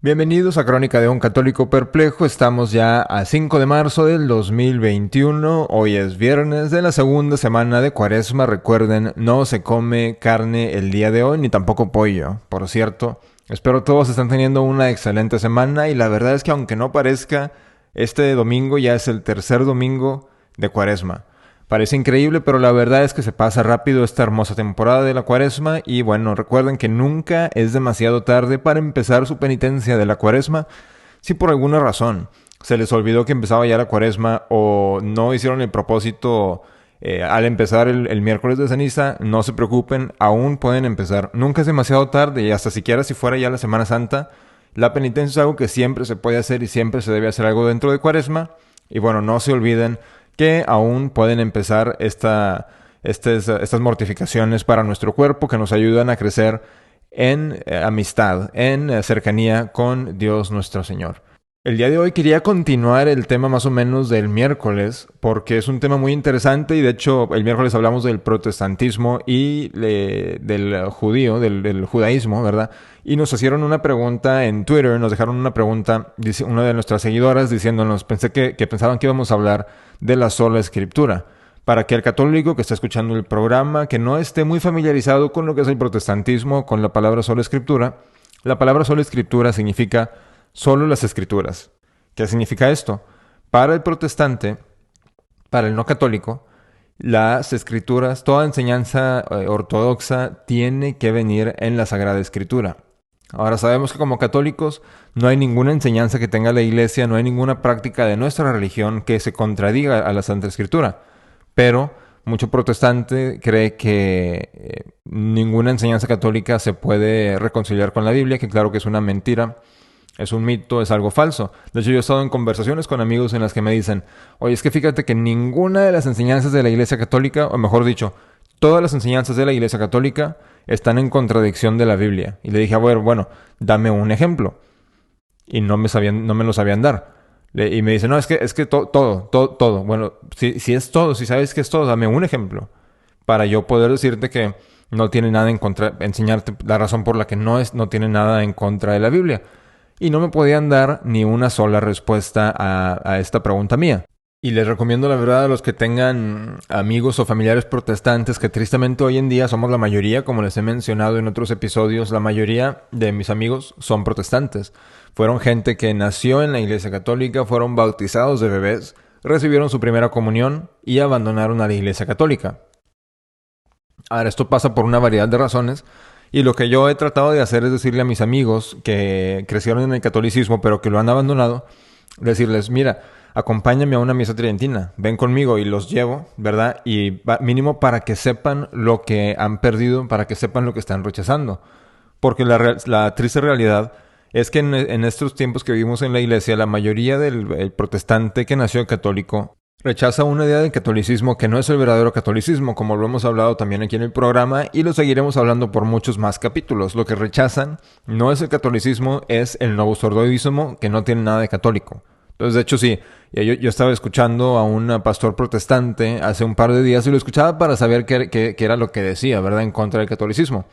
Bienvenidos a Crónica de un Católico Perplejo. Estamos ya a 5 de marzo del 2021. Hoy es viernes de la segunda semana de Cuaresma. Recuerden, no se come carne el día de hoy, ni tampoco pollo. Por cierto, espero todos estén teniendo una excelente semana y la verdad es que aunque no parezca, este domingo ya es el tercer domingo de Cuaresma. Parece increíble, pero la verdad es que se pasa rápido esta hermosa temporada de la Cuaresma y bueno, recuerden que nunca es demasiado tarde para empezar su penitencia de la Cuaresma. Si por alguna razón se les olvidó que empezaba ya la Cuaresma o no hicieron el propósito al empezar el miércoles de ceniza, no se preocupen, aún pueden empezar. Nunca es demasiado tarde y hasta siquiera si fuera ya la Semana Santa, la penitencia es algo que siempre se puede hacer y siempre se debe hacer algo dentro de Cuaresma. Y bueno, no se olviden que aún pueden empezar estas mortificaciones para nuestro cuerpo que nos ayudan a crecer en amistad, en cercanía con Dios nuestro Señor. El día de hoy quería continuar el tema más o menos del miércoles, porque es un tema muy interesante y de hecho el miércoles hablamos del protestantismo y del judío, del judaísmo, ¿verdad? Y nos hicieron una pregunta en Twitter, nos dejaron una pregunta, una de nuestras seguidoras diciéndonos, pensé que pensaban que íbamos a hablar de la sola escritura. Para que el católico que está escuchando el programa, que no esté muy familiarizado con lo que es el protestantismo, con la palabra sola escritura, la palabra sola escritura significa solo las escrituras. ¿Qué significa esto? Para el protestante, para el no católico, las escrituras, toda enseñanza ortodoxa tiene que venir en la Sagrada Escritura. Ahora sabemos que como católicos no hay ninguna enseñanza que tenga la Iglesia, no hay ninguna práctica de nuestra religión que se contradiga a la Santa Escritura. Pero mucho protestante cree que ninguna enseñanza católica se puede reconciliar con la Biblia, que claro que es una mentira. Es un mito, es algo falso. De hecho, yo he estado en conversaciones con amigos en las que me dicen, oye, es que fíjate que ninguna de las enseñanzas de la Iglesia Católica, o mejor dicho, todas las enseñanzas de la Iglesia Católica están en contradicción de la Biblia. Y le dije, a ver, bueno, dame un ejemplo. Y no me lo sabían dar. Y me dice, no, es que todo. Bueno, si es todo, si sabes que es todo, dame un ejemplo. Para yo poder decirte que no tiene nada en contra, enseñarte la razón por la que no tiene nada en contra de la Biblia. Y no me podían dar ni una sola respuesta a esta pregunta mía. Y les recomiendo la verdad a los que tengan amigos o familiares protestantes, que tristemente hoy en día somos la mayoría, como les he mencionado en otros episodios, la mayoría de mis amigos son protestantes. Fueron gente que nació en la Iglesia Católica, fueron bautizados de bebés, recibieron su primera comunión y abandonaron a la Iglesia Católica. Ahora, esto pasa por una variedad de razones. Y lo que yo he tratado de hacer es decirle a mis amigos que crecieron en el catolicismo pero que lo han abandonado, decirles, mira, acompáñame a una misa tridentina, ven conmigo y los llevo, ¿verdad? Y mínimo para que sepan lo que han perdido, para que sepan lo que están rechazando. Porque la triste realidad es que en estos tiempos que vivimos en la iglesia, la mayoría del protestante que nació católico rechaza una idea del catolicismo que no es el verdadero catolicismo, como lo hemos hablado también aquí en el programa y lo seguiremos hablando por muchos más capítulos. Lo que rechazan no es el catolicismo, es el novosordoidismo, que no tiene nada de católico. Entonces, de hecho, sí, yo estaba escuchando a un pastor protestante hace un par de días y lo escuchaba para saber qué era lo que decía, ¿verdad?, en contra del catolicismo.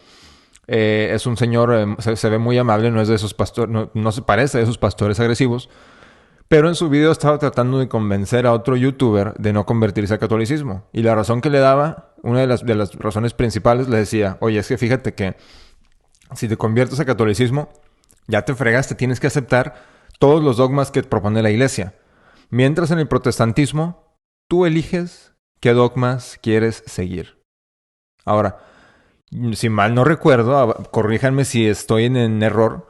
Es un señor, se ve muy amable, no es de esos pastores, no se parece a esos pastores agresivos. Pero en su video estaba tratando de convencer a otro youtuber de no convertirse al catolicismo. Y la razón que le daba, una de las razones principales, le decía, oye, es que fíjate que si te conviertes al catolicismo, ya te fregaste, tienes que aceptar todos los dogmas que propone la iglesia. Mientras en el protestantismo, tú eliges qué dogmas quieres seguir. Ahora, si mal no recuerdo, corríjanme si estoy en error,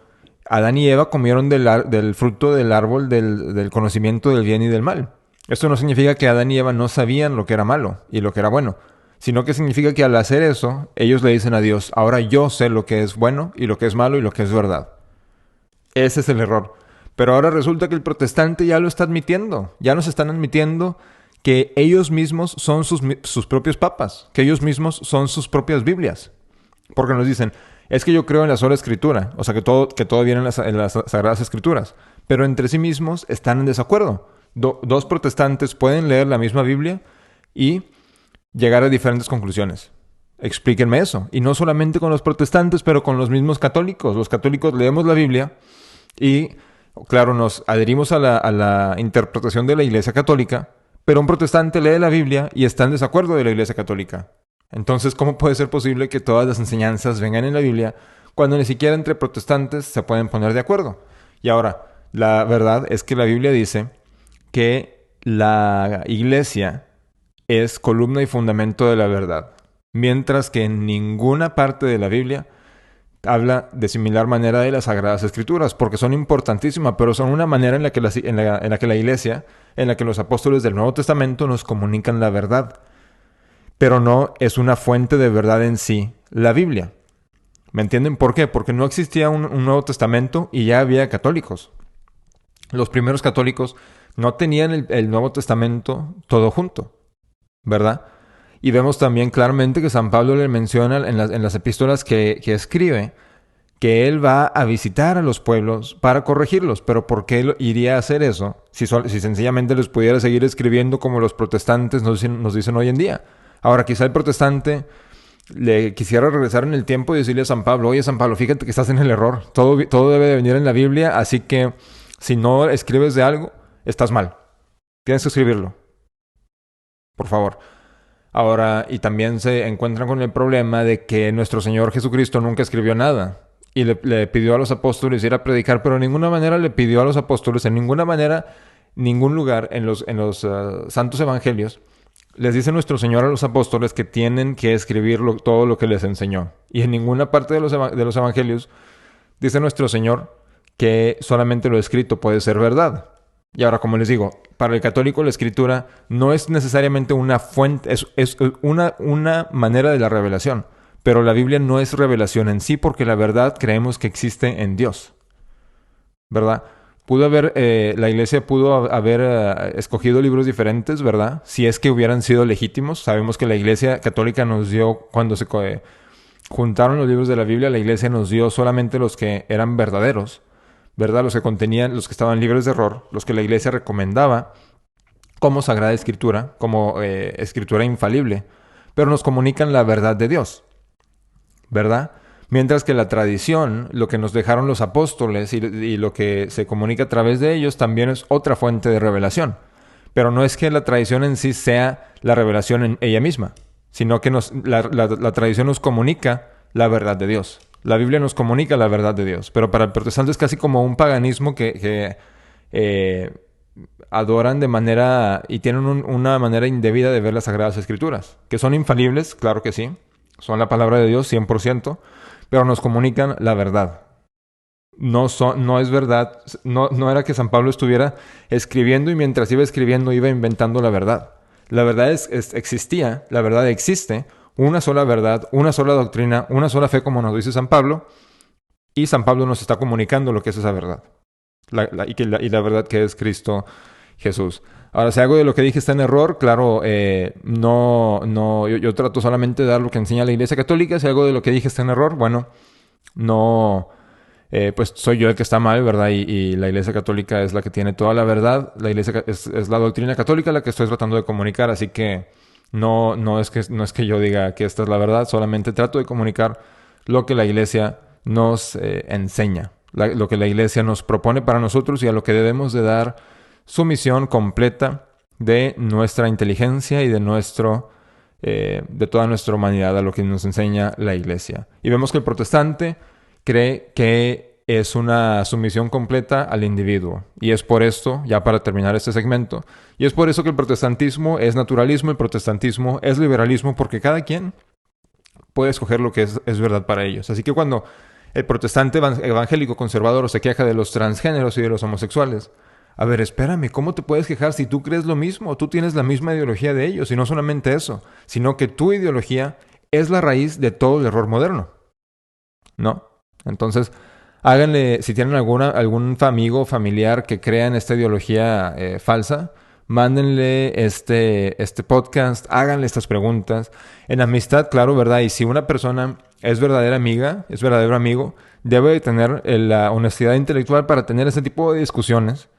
Adán y Eva comieron del fruto del árbol del conocimiento del bien y del mal. Esto no significa que Adán y Eva no sabían lo que era malo y lo que era bueno, sino que significa que al hacer eso, ellos le dicen a Dios, ahora yo sé lo que es bueno y lo que es malo y lo que es verdad. Ese es el error. Pero ahora resulta que el protestante ya lo está admitiendo. Ya nos están admitiendo que ellos mismos son sus propios papas, que ellos mismos son sus propias Biblias. Porque nos dicen, es que yo creo en la sola escritura, o sea que todo viene en las Sagradas Escrituras, pero entre sí mismos están en desacuerdo. Dos protestantes pueden leer la misma Biblia y llegar a diferentes conclusiones. Explíquenme eso. Y no solamente con los protestantes, pero con los mismos católicos. Los católicos leemos la Biblia Y, claro, nos adherimos a la interpretación de la Iglesia Católica, pero un protestante lee la Biblia y está en desacuerdo de la Iglesia Católica. Entonces, ¿cómo puede ser posible que todas las enseñanzas vengan en la Biblia cuando ni siquiera entre protestantes se pueden poner de acuerdo? Y ahora, la verdad es que la Biblia dice que la Iglesia es columna y fundamento de la verdad, mientras que en ninguna parte de la Biblia habla de similar manera de las Sagradas Escrituras, porque son importantísimas, pero son una manera en la que la Iglesia, en la que los apóstoles del Nuevo Testamento nos comunican la verdad, pero no es una fuente de verdad en sí la Biblia. ¿Me entienden por qué? Porque no existía un Nuevo Testamento y ya había católicos. Los primeros católicos no tenían el Nuevo Testamento todo junto, ¿verdad? Y vemos también claramente que San Pablo le menciona en las epístolas que escribe que él va a visitar a los pueblos para corregirlos. Pero ¿por qué él iría a hacer eso si sencillamente les pudiera seguir escribiendo como los protestantes nos dicen hoy en día? Ahora, quizá el protestante le quisiera regresar en el tiempo y decirle a San Pablo: oye, San Pablo, fíjate que estás en el error. Todo debe de venir en la Biblia, así que si no escribes de algo, estás mal. Tienes que escribirlo. Por favor. Ahora, y también se encuentran con el problema de que nuestro Señor Jesucristo nunca escribió nada. Y le pidió a los apóstoles ir a predicar, pero de ninguna manera le pidió a los apóstoles, en ninguna manera, ningún lugar en los santos evangelios, les dice nuestro Señor a los apóstoles que tienen que escribir todo lo que les enseñó. Y en ninguna parte de los evangelios dice nuestro Señor que solamente lo escrito puede ser verdad. Y ahora, como les digo, para el católico la escritura no es necesariamente una fuente, es una manera de la revelación. Pero la Biblia no es revelación en sí, porque la verdad creemos que existe en Dios, ¿verdad? La Iglesia pudo haber escogido libros diferentes, ¿verdad? Si es que hubieran sido legítimos. Sabemos que la Iglesia Católica nos dio, cuando se juntaron los libros de la Biblia, la Iglesia nos dio solamente los que eran verdaderos, ¿verdad? Los que contenían, los que estaban libres de error, los que la Iglesia recomendaba como Sagrada Escritura, como Escritura infalible, pero nos comunican la verdad de Dios, ¿verdad? Mientras que la tradición, lo que nos dejaron los apóstoles y lo que se comunica a través de ellos, también es otra fuente de revelación. Pero no es que la tradición en sí sea la revelación en ella misma, sino que la tradición nos comunica la verdad de Dios. La Biblia nos comunica la verdad de Dios. Pero para el protestante es casi como un paganismo que adoran de manera y tienen una manera indebida de ver las Sagradas Escrituras. Que son infalibles, claro que sí. Son la palabra de Dios, 100%, pero nos comunican la verdad. No es verdad, no era que San Pablo estuviera escribiendo y mientras iba escribiendo iba inventando la verdad. La verdad existía, la verdad existe, una sola verdad, una sola doctrina, una sola fe, como nos dice San Pablo, y San Pablo nos está comunicando lo que es esa verdad. Y la verdad que es Cristo Jesús. Ahora, si algo de lo que dije está en error, claro, yo trato solamente de dar lo que enseña la Iglesia Católica. Si algo de lo que dije está en error, bueno, pues soy yo el que está mal, ¿verdad? Y la Iglesia Católica es la que tiene toda la verdad. La Iglesia es la doctrina católica la que estoy tratando de comunicar, así que no es que yo diga que esta es la verdad, solamente trato de comunicar lo que la Iglesia nos enseña, lo que la Iglesia nos propone para nosotros y a lo que debemos de dar sumisión completa de nuestra inteligencia y de toda nuestra humanidad a lo que nos enseña la Iglesia. Y vemos que el protestante cree que es una sumisión completa al individuo. Y es por esto, ya para terminar este segmento, y es por eso que el protestantismo es naturalismo, el protestantismo es liberalismo, porque cada quien puede escoger lo que es verdad para ellos. Así que cuando el protestante evangélico conservador se queja de los transgéneros y de los homosexuales, a ver, espérame, ¿cómo te puedes quejar si tú crees lo mismo? Tú tienes la misma ideología de ellos, y no solamente eso, sino que tu ideología es la raíz de todo el error moderno, ¿no? Entonces, háganle, si tienen algún amigo o familiar que crea en esta ideología falsa, mándenle este podcast, háganle estas preguntas. En amistad, claro, ¿verdad? Y si una persona es verdadera amiga, es verdadero amigo, debe de tener la honestidad intelectual para tener ese tipo de discusiones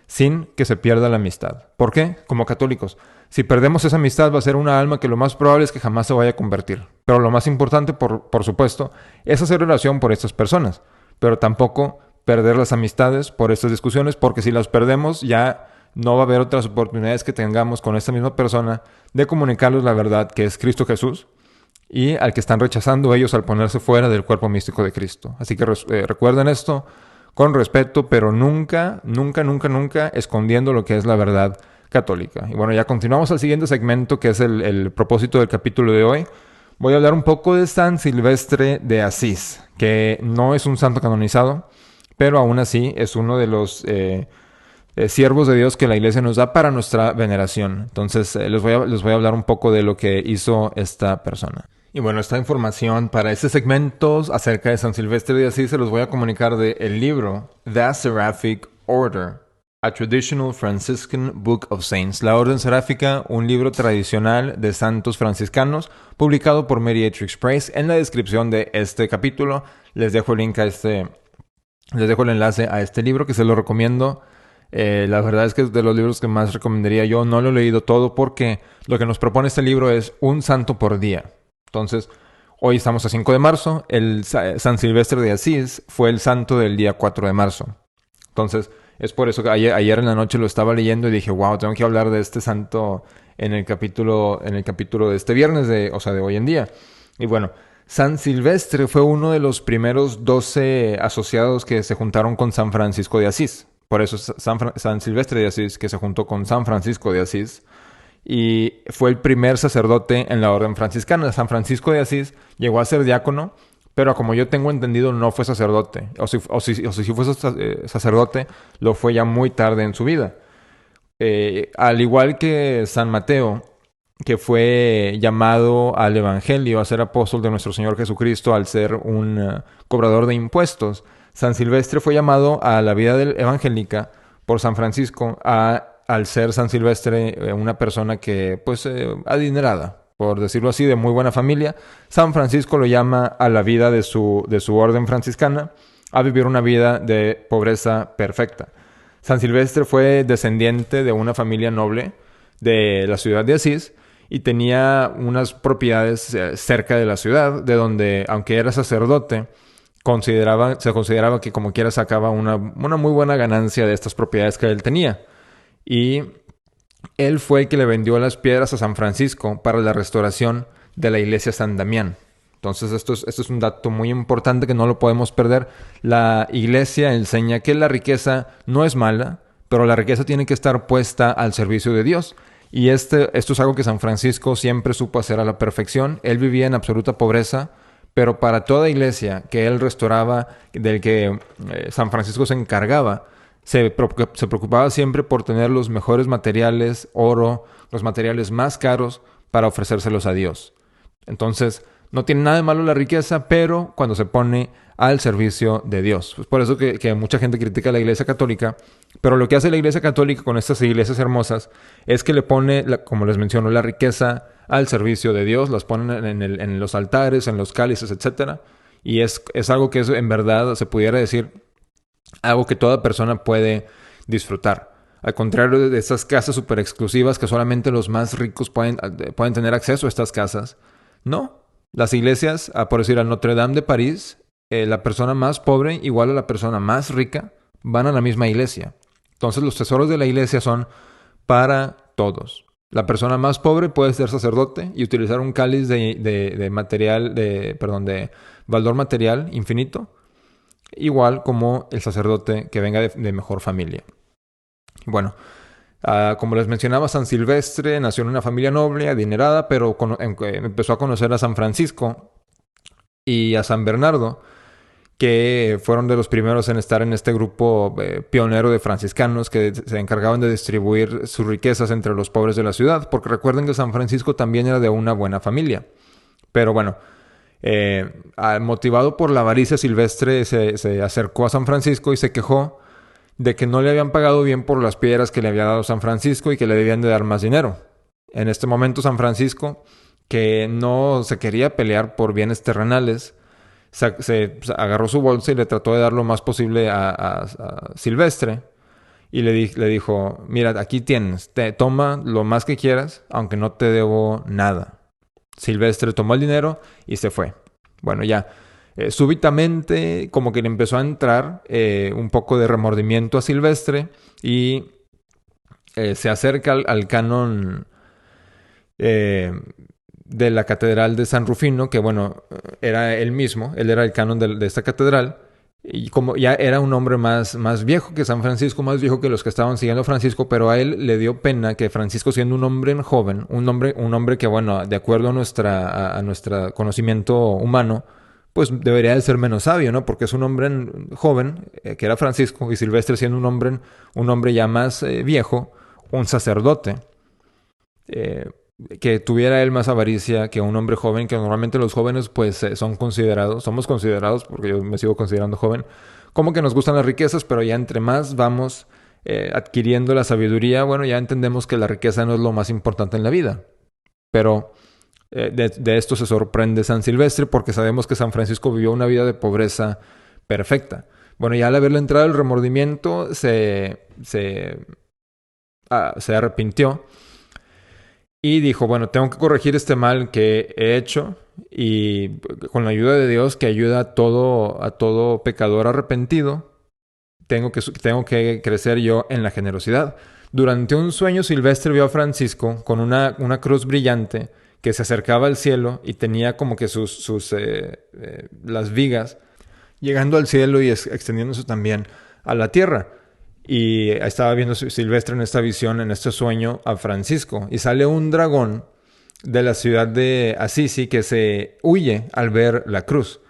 sin que se pierda la amistad. ¿Por qué? Como católicos, si perdemos esa amistad va a ser una alma que lo más probable es que jamás se vaya a convertir. Pero lo más importante, por supuesto, es hacer oración por estas personas. Pero tampoco perder las amistades por estas discusiones, porque si las perdemos ya no va a haber otras oportunidades que tengamos con esta misma persona de comunicarles la verdad que es Cristo Jesús y al que están rechazando ellos al ponerse fuera del cuerpo místico de Cristo. Así que recuerden esto con respeto, pero nunca, nunca, nunca, nunca escondiendo lo que es la verdad católica. Y bueno, ya continuamos al siguiente segmento, que es el propósito del capítulo de hoy. Voy a hablar un poco de San Silvestre de Asís, que no es un santo canonizado, pero aún así es uno de los siervos de Dios que la Iglesia nos da para nuestra veneración. Entonces les voy a hablar un poco de lo que hizo esta persona. Y bueno, esta información para este segmento acerca de San Silvestre de Asís se los voy a comunicar del libro The Seraphic Order, A Traditional Franciscan Book of Saints. La Orden Seráfica, un libro tradicional de santos franciscanos, publicado por Mediatrix Press. En la descripción de este capítulo les dejo el link les dejo el enlace a este libro, que se lo recomiendo. La verdad es que es de los libros que más recomendaría yo. No lo he leído todo porque lo que nos propone este libro es un santo por día. Entonces, hoy estamos a 5 de marzo. El San Silvestre de Asís fue el santo del día 4 de marzo. Entonces, es por eso que ayer en la noche lo estaba leyendo y dije, wow, tengo que hablar de este santo en el capítulo de este viernes, de hoy en día. Y bueno, San Silvestre fue uno de los primeros 12 asociados que se juntaron con San Francisco de Asís. Por eso es San Silvestre de Asís, que se juntó con San Francisco de Asís. Y fue el primer sacerdote en la orden franciscana. San Francisco de Asís llegó a ser diácono, pero como yo tengo entendido, no fue sacerdote. O si fue sacerdote, lo fue ya muy tarde en su vida. Al igual que San Mateo, que fue llamado al Evangelio, a ser apóstol de nuestro Señor Jesucristo, al ser un cobrador de impuestos, San Silvestre fue llamado a la vida evangélica por San Francisco, al ser San Silvestre una persona que, adinerada, por decirlo así, de muy buena familia. San Francisco lo llama a la vida de su orden franciscana, a vivir una vida de pobreza perfecta. San Silvestre fue descendiente de una familia noble de la ciudad de Asís y tenía unas propiedades cerca de la ciudad, de donde, aunque era sacerdote, se consideraba que como quiera sacaba una muy buena ganancia de estas propiedades que él tenía. Y él fue el que le vendió las piedras a San Francisco para la restauración de la iglesia San Damián. Entonces esto es un dato muy importante que no lo podemos perder. La iglesia enseña que la riqueza no es mala, pero la riqueza tiene que estar puesta al servicio de Dios. Y esto es algo que San Francisco siempre supo hacer a la perfección. Él vivía en absoluta pobreza, pero para toda iglesia que él restauraba, del que San Francisco se encargaba, se preocupaba siempre por tener los mejores materiales, oro, los materiales más caros para ofrecérselos a Dios. Entonces, no tiene nada de malo la riqueza, pero cuando se pone al servicio de Dios. Pues por eso que mucha gente critica a la Iglesia Católica, pero lo que hace la Iglesia Católica con estas iglesias hermosas es que le pone, como les menciono, la riqueza al servicio de Dios, las ponen en los altares, en los cálices, etc. Y es algo que en verdad se pudiera decir algo que toda persona puede disfrutar. Al contrario de estas casas súper exclusivas que solamente los más ricos pueden tener acceso a estas casas. No. Las iglesias, por decir, al Notre Dame de París, la persona más pobre igual a la persona más rica van a la misma iglesia. Entonces los tesoros de la iglesia son para todos. La persona más pobre puede ser sacerdote y utilizar un cáliz de valor material infinito, igual como el sacerdote que venga de mejor familia. Bueno, como les mencionaba, San Silvestre nació en una familia noble, adinerada, pero empezó a conocer a San Francisco y a San Bernardo, que fueron de los primeros en estar en este grupo pionero de franciscanos que se encargaban de distribuir sus riquezas entre los pobres de la ciudad, porque recuerden que San Francisco también era de una buena familia. Pero bueno, motivado por la avaricia, Silvestre se acercó a San Francisco y se quejó de que no le habían pagado bien por las piedras que le había dado San Francisco y que le debían de dar más dinero. En este momento San Francisco, que no se quería pelear por bienes terrenales, se agarró su bolsa y le trató de dar lo más posible a Silvestre y le dijo, mira, aquí tienes, toma lo más que quieras, aunque no te debo nada. Silvestre tomó el dinero y se fue. Bueno, ya. súbitamente como que le empezó a entrar un poco de remordimiento a Silvestre y se acerca al canon eh, de la Catedral de San Rufino, que bueno, era él mismo, él era el canon de esta catedral, y como ya era un hombre más viejo que San Francisco, más viejo que los que estaban siguiendo a Francisco, pero a él le dio pena que Francisco, siendo un hombre joven, un hombre que bueno, de acuerdo a nuestro conocimiento humano, pues debería de ser menos sabio, ¿no? Porque es un hombre joven, que era Francisco, y Silvestre siendo un hombre ya más viejo, un sacerdote. Que tuviera él más avaricia que un hombre joven, que normalmente los jóvenes pues somos considerados, porque yo me sigo considerando joven, como que nos gustan las riquezas, pero ya entre más vamos adquiriendo la sabiduría, bueno, ya entendemos que la riqueza no es lo más importante en la vida. Pero de esto se sorprende San Silvestre porque sabemos que San Francisco vivió una vida de pobreza perfecta. Bueno, ya al haberle entrado el remordimiento, se arrepintió y dijo, bueno, tengo que corregir este mal que he hecho y con la ayuda de Dios que ayuda a todo pecador arrepentido, tengo que crecer yo en la generosidad. Durante un sueño Silvestre vio a Francisco con una cruz brillante que se acercaba al cielo y tenía como que las vigas llegando al cielo y extendiéndose también a la tierra. Y estaba viendo Silvestre en esta visión, en este sueño, a Francisco. Y sale un dragón de la ciudad de Assisi que se huye al ver la cruz.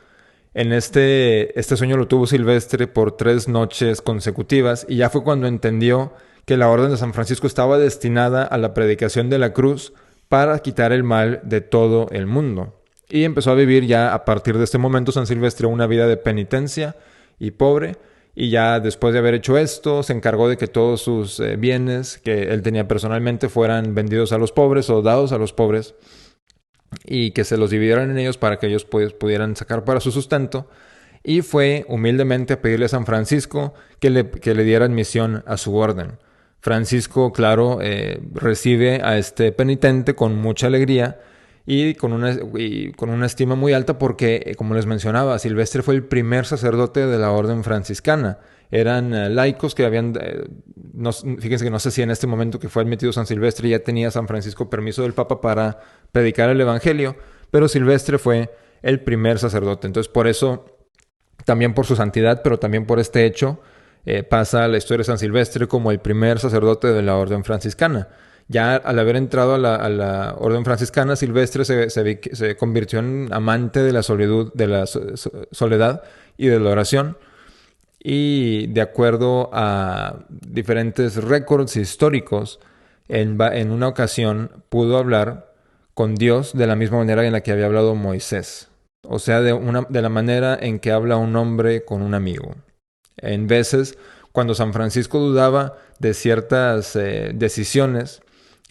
En este sueño lo tuvo Silvestre por 3 noches consecutivas y ya fue cuando entendió que la orden de San Francisco estaba destinada a la predicación de la cruz para quitar el mal de todo el mundo. Y empezó a vivir ya a partir de este momento San Silvestre una vida de penitencia y pobre. Y ya después de haber hecho esto, se encargó de que todos sus bienes que él tenía personalmente fueran vendidos a los pobres o dados a los pobres y que se los dividieran en ellos para que ellos pues, pudieran sacar para su sustento. Y fue humildemente a pedirle a San Francisco que le diera admisión a su orden. Francisco, claro, recibe a este penitente con mucha alegría y con una estima muy alta porque, como les mencionaba, Silvestre fue el primer sacerdote de la orden franciscana. Eran laicos que habían... fíjense que no sé si en este momento que fue admitido San Silvestre ya tenía San Francisco permiso del Papa para predicar el Evangelio, pero Silvestre fue el primer sacerdote. Entonces, por eso, también por su santidad, pero también por este hecho, pasa la historia de San Silvestre como el primer sacerdote de la orden franciscana. Ya al haber entrado a la orden franciscana, Silvestre se convirtió en amante de la soledad y de la oración. Y de acuerdo a diferentes récords históricos, en una ocasión pudo hablar con Dios de la misma manera en la que había hablado Moisés. O sea, de la manera en que habla un hombre con un amigo. En veces, cuando San Francisco dudaba de ciertas decisiones,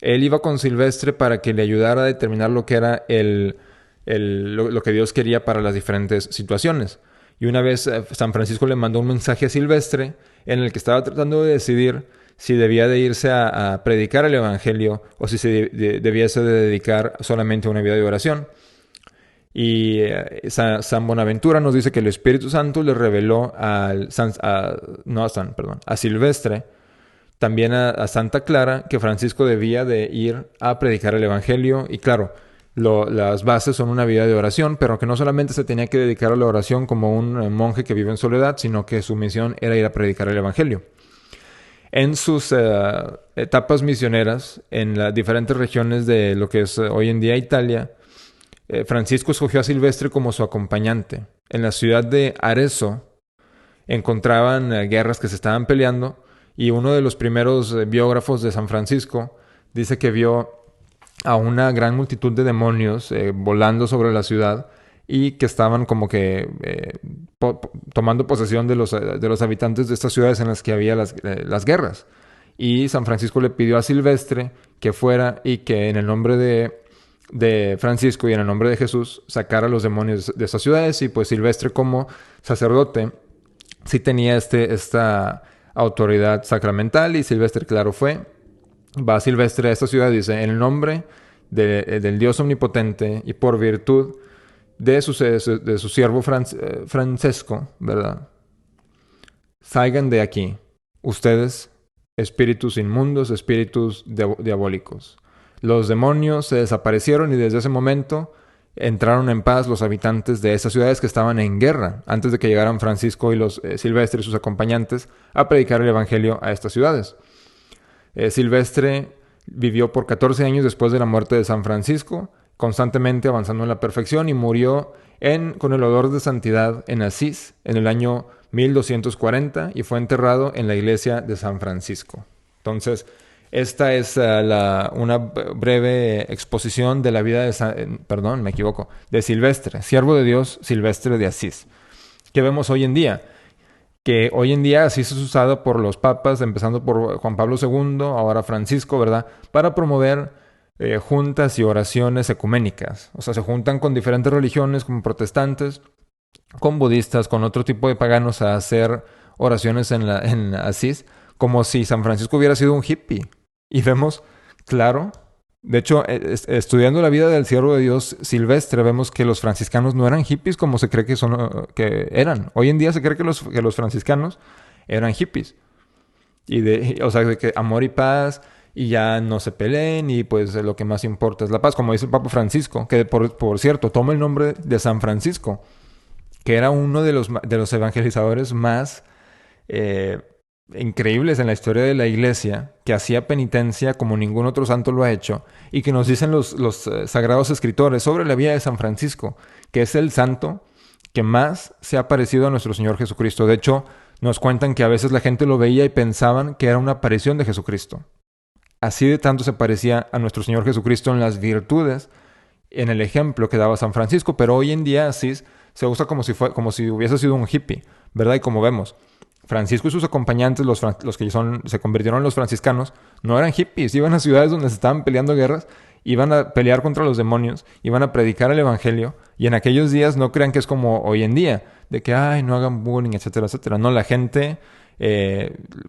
él iba con Silvestre para que le ayudara a determinar lo que era lo que Dios quería para las diferentes situaciones. Y una vez San Francisco le mandó un mensaje a Silvestre en el que estaba tratando de decidir si debía de irse a predicar el Evangelio o si se debiese de dedicar solamente a una vida de oración. Y San Bonaventura nos dice que el Espíritu Santo le reveló a Silvestre, también a Santa Clara, que Francisco debía de ir a predicar el Evangelio. Y claro, las bases son una vida de oración, pero que no solamente se tenía que dedicar a la oración como un monje que vive en soledad, sino que su misión era ir a predicar el Evangelio. En sus etapas misioneras, en las diferentes regiones de lo que es hoy en día Italia, Francisco escogió a Silvestre como su acompañante. En la ciudad de Arezzo encontraban guerras que se estaban peleando y uno de los primeros biógrafos de San Francisco dice que vio a una gran multitud de demonios volando sobre la ciudad y que estaban como que tomando posesión de los habitantes de estas ciudades en las que había las guerras. Y San Francisco le pidió a Silvestre que fuera y que en el nombre de Francisco y en el nombre de Jesús sacara a los demonios de esas ciudades. Y pues Silvestre, como sacerdote, sí tenía esta autoridad sacramental, y Silvestre, claro, fue. Va Silvestre a esta ciudad y dice: en el nombre del Dios omnipotente y por virtud de su siervo Francesco, ¿verdad? Salgan de aquí, ustedes, espíritus inmundos, espíritus diabólicos. Los demonios se desaparecieron y desde ese momento entraron en paz los habitantes de esas ciudades que estaban en guerra, antes de que llegaran Francisco y los Silvestre y sus acompañantes a predicar el evangelio a estas ciudades. Silvestre vivió por 14 años después de la muerte de San Francisco, constantemente avanzando en la perfección, y murió con el olor de santidad en Asís en el año 1240 y fue enterrado en la iglesia de San Francisco. Entonces, esta es una breve exposición de la vida de Silvestre, siervo de Dios Silvestre de Asís. ¿Qué vemos hoy en día? Que hoy en día Asís es usado por los papas, empezando por Juan Pablo II, ahora Francisco, ¿verdad?, para promover juntas y oraciones ecuménicas. O sea, se juntan con diferentes religiones, como protestantes, con budistas, con otro tipo de paganos, a hacer oraciones en Asís, como si San Francisco hubiera sido un hippie. Y vemos, claro, de hecho, estudiando la vida del siervo de Dios Silvestre, vemos que los franciscanos no eran hippies como se cree que eran. Hoy en día se cree que los franciscanos eran hippies. O sea, de que amor y paz, y ya no se peleen, y pues lo que más importa es la paz, como dice el Papa Francisco, que por cierto, toma el nombre de San Francisco, que era uno de los evangelizadores más increíbles en la historia de la iglesia, que hacía penitencia como ningún otro santo lo ha hecho, y que nos dicen los sagrados escritores sobre la vida de San Francisco, que es el santo que más se ha parecido a nuestro Señor Jesucristo. De hecho, nos cuentan que a veces la gente lo veía y pensaban que era una aparición de Jesucristo. Así de tanto se parecía a nuestro Señor Jesucristo en las virtudes, en el ejemplo que daba San Francisco, pero hoy en día Asís se usa como si hubiese sido un hippie, ¿verdad? Y como vemos, Francisco y sus acompañantes, los que se convirtieron en los franciscanos, no eran hippies, iban a ciudades donde se estaban peleando guerras, iban a pelear contra los demonios, iban a predicar el evangelio, y en aquellos días no crean que es como hoy en día, de que, no hagan bullying, etcétera, etcétera. No, la gente,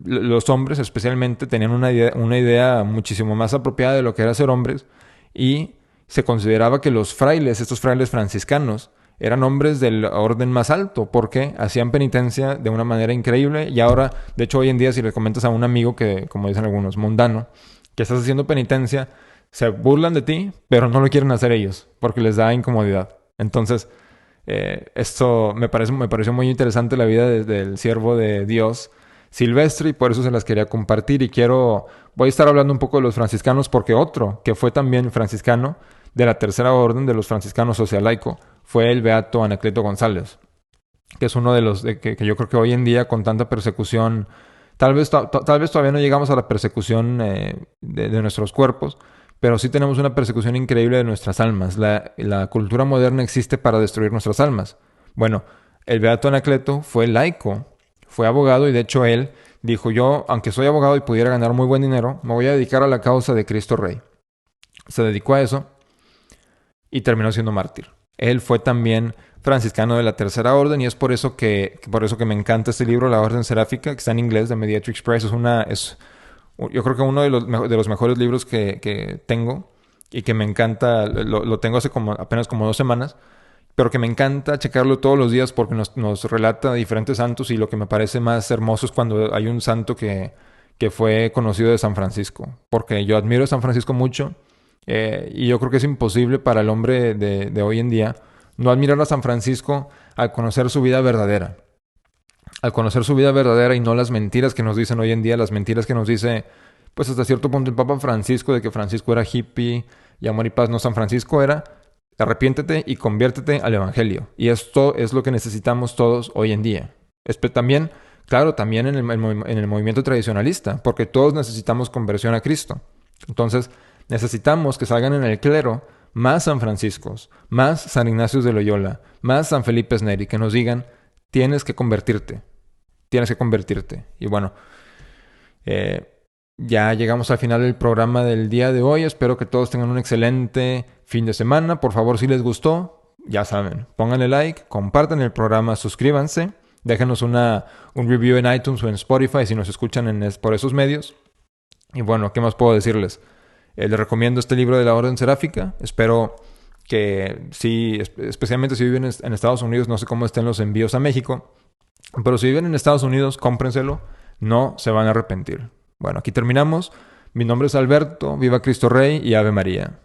los hombres especialmente, tenían una idea muchísimo más apropiada de lo que era ser hombres, y se consideraba que estos frailes franciscanos, eran hombres del orden más alto porque hacían penitencia de una manera increíble. Y ahora, de hecho, hoy en día, si le comentas a un amigo que, como dicen algunos, mundano, que estás haciendo penitencia, se burlan de ti, pero no lo quieren hacer ellos porque les da incomodidad. Entonces, esto me pareció muy interesante, la vida del siervo de Dios Silvestre, y por eso se las quería compartir. Y voy a estar hablando un poco de los franciscanos, porque otro que fue también franciscano de la tercera orden de los franciscanos socialaico fue el beato Anacleto González, que es uno de los que yo creo que hoy en día, con tanta persecución, tal vez todavía no llegamos a la persecución de nuestros cuerpos, pero sí tenemos una persecución increíble de nuestras almas. La cultura moderna existe para destruir nuestras almas. Bueno, el beato Anacleto fue laico, fue abogado, y de hecho él dijo: yo, aunque soy abogado y pudiera ganar muy buen dinero, me voy a dedicar a la causa de Cristo Rey. Se dedicó a eso y terminó siendo mártir. Él fue también franciscano de la tercera orden, y es por eso que me encanta este libro, La Orden Seráfica, que está en inglés, de Mediatrix Press. Yo creo que uno de los mejores libros que tengo, y que me encanta. Lo tengo hace apenas como 2 semanas, pero que me encanta checarlo todos los días porque nos relata diferentes santos, y lo que me parece más hermoso es cuando hay un santo que fue conocido de San Francisco, porque yo admiro a San Francisco mucho. Y yo creo que es imposible para el hombre de hoy en día no admirar a San Francisco al conocer su vida verdadera. Al conocer su vida verdadera y no las mentiras que nos dicen hoy en día, las mentiras que nos dice, pues hasta cierto punto, el Papa Francisco, de que Francisco era hippie y amor y paz. No, San Francisco era: arrepiéntete y conviértete al evangelio. Y esto es lo que necesitamos todos hoy en día. También, claro, también en el movimiento tradicionalista, porque todos necesitamos conversión a Cristo. Entonces, necesitamos que salgan en el clero más San Franciscos, más San Ignacio de Loyola, más San Felipe Neri, que nos digan: tienes que convertirte. Y bueno, ya llegamos al final del programa del día de hoy. Espero que todos tengan un excelente fin de semana. Por favor, si les gustó, ya saben, pónganle like, compartan el programa, suscríbanse, déjenos un review en iTunes o en Spotify si nos escuchan por esos medios. Y bueno, ¿qué más puedo decirles? Les recomiendo este libro de la Orden Seráfica. Espero que sí, especialmente si viven en Estados Unidos, no sé cómo estén los envíos a México, pero si viven en Estados Unidos, cómprenselo, no se van a arrepentir. Bueno, aquí terminamos. Mi nombre es Alberto, viva Cristo Rey y Ave María.